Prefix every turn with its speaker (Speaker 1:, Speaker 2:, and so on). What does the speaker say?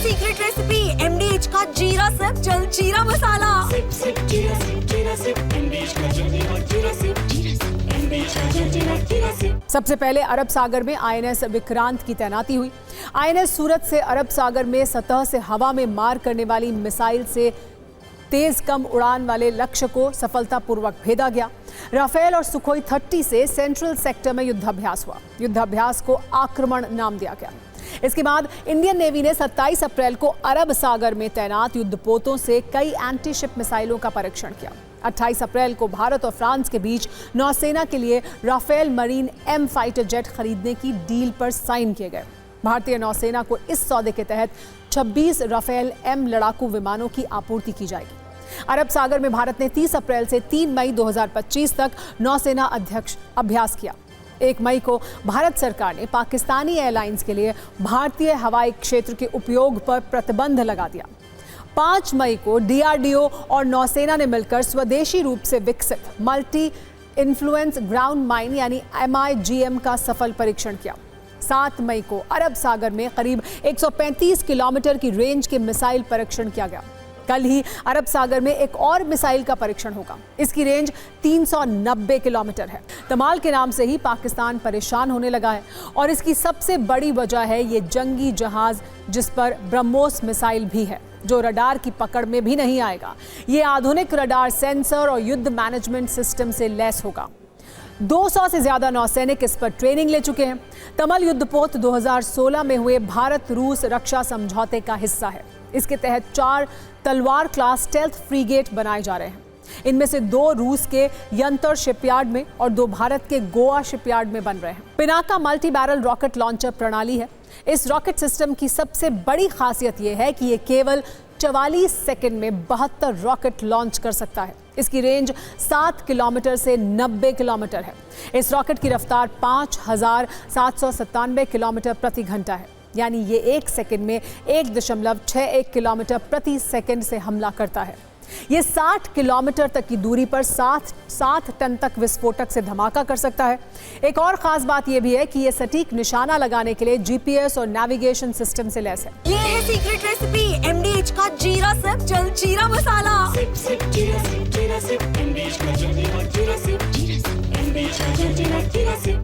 Speaker 1: Secret recipe MDH का जीरा SIP जल जीरा मसाला।
Speaker 2: सिप सिप जीरा सिप MDH का जल जीरा सिप MDH का जल जीरा सिप।
Speaker 3: सबसे पहले अरब सागर में INS विक्रांत की तैनाती हुई। INS सूरत से अरब सागर में सतह से हवा में मार करने वाली मिसाइल से तेज कम उड़ान वाले लक्ष्य को सफलतापूर्वक भेदा गया। राफेल और सुखोई 30 से सेंट्रल सेक्टर में युद्धाभ्यास हुआ। युद्धाभ्यास को आक्रमण नाम दिया गया। इसके बाद इंडियन नेवी ने 27 अप्रैल को अरब सागर में तैनात युद्धपोतों से कई एंटी शिप मिसाइलों का परीक्षण किया। 28 अप्रैल को भारत और फ्रांस के बीच नौसेना के लिए Rafale marine M fighter jet खरीदने की डील पर साइन किए गए। भारतीय नौसेना को इस सौदे के तहत 26 राफेल M लड़ाकू विमानों की आपूर्ति की जाएगी। अरब सागर में भारत ने 30 अप्रैल से 3 मई 2025 तक नौसेना अध्यक्ष अभ्यास किया। 1 मई को भारत सरकार ने पाकिस्तानी एयरलाइंस के लिए भारतीय हवाई क्षेत्र के उपयोग पर प्रतिबंध लगा दिया। 5 मई को DRDO और नौसेना ने मिलकर स्वदेशी रूप से विकसित मल्टी इन्फ्लुएंस ग्राउंड माइन यानी MIGM का सफल परीक्षण किया। 7 मई को अरब सागर में करीब 135 किलोमीटर की रेंज के मिसाइल परीक्षण किया गया। कल ही अरब सागर में एक और मिसाइल का परीक्षण होगा। इसकी रेंज 390 किलोमीटर है। तमाल के नाम से ही पाकिस्तान परेशान होने लगा है और इसकी सबसे बड़ी वजह है ये जंगी जहाज जिस पर ब्रह्मोस मिसाइल भी है, जो रडार की पकड़ में भी नहीं आएगा। ये आधुनिक रडार सेंसर और युद्ध मैनेजमेंट सिस्टम से लैस होगा। 200 से ज्यादा नौसैनिक इस पर ट्रेनिंग ले चुके हैं। तमल युद्धपोत 2016 में हुए भारत रूस रक्षा समझौते का हिस्सा है। इसके तहत 4 तलवार क्लास स्टेल्थ फ्रीगेट बनाए जा रहे हैं। इनमें से 2 रूस के यंतर शिपयार्ड में और 2 भारत के गोवा शिपयार्ड में बन रहे हैं। Pinaka multi barrel rocket launcher प्रणाली है। इस रॉकेट सिस्टम की सबसे बड़ी खासियत यह है कि ये केवल 44 सेकंड में 72 रॉकेट लॉन्च कर सकता है। इसकी रेंज 7 किलोमीटर से 90 किलोमीटर है। इस रॉकेट की रफ्तार 5797 किलोमीटर प्रति घंटा है, यानी ये 1 सेकंड में 1.61 किलोमीटर प्रति सेकंड से हमला करता है। ये 60 किलोमीटर तक की दूरी पर 7 टन तक विस्फोटक से धमाका कर सकता है। एक और खास बात यह भी है कि ये सटीक निशाना लगाने के लिए GPS और नेविगेशन सिस्टम से लैस है।
Speaker 1: ये है सीक्रेट रेसिपी MDH का जीरा सिप जल जीरा मसाला।
Speaker 2: सिप सिप जीरा सिप MDH का जल जीरा सिप MDH का जल जीरा सिप।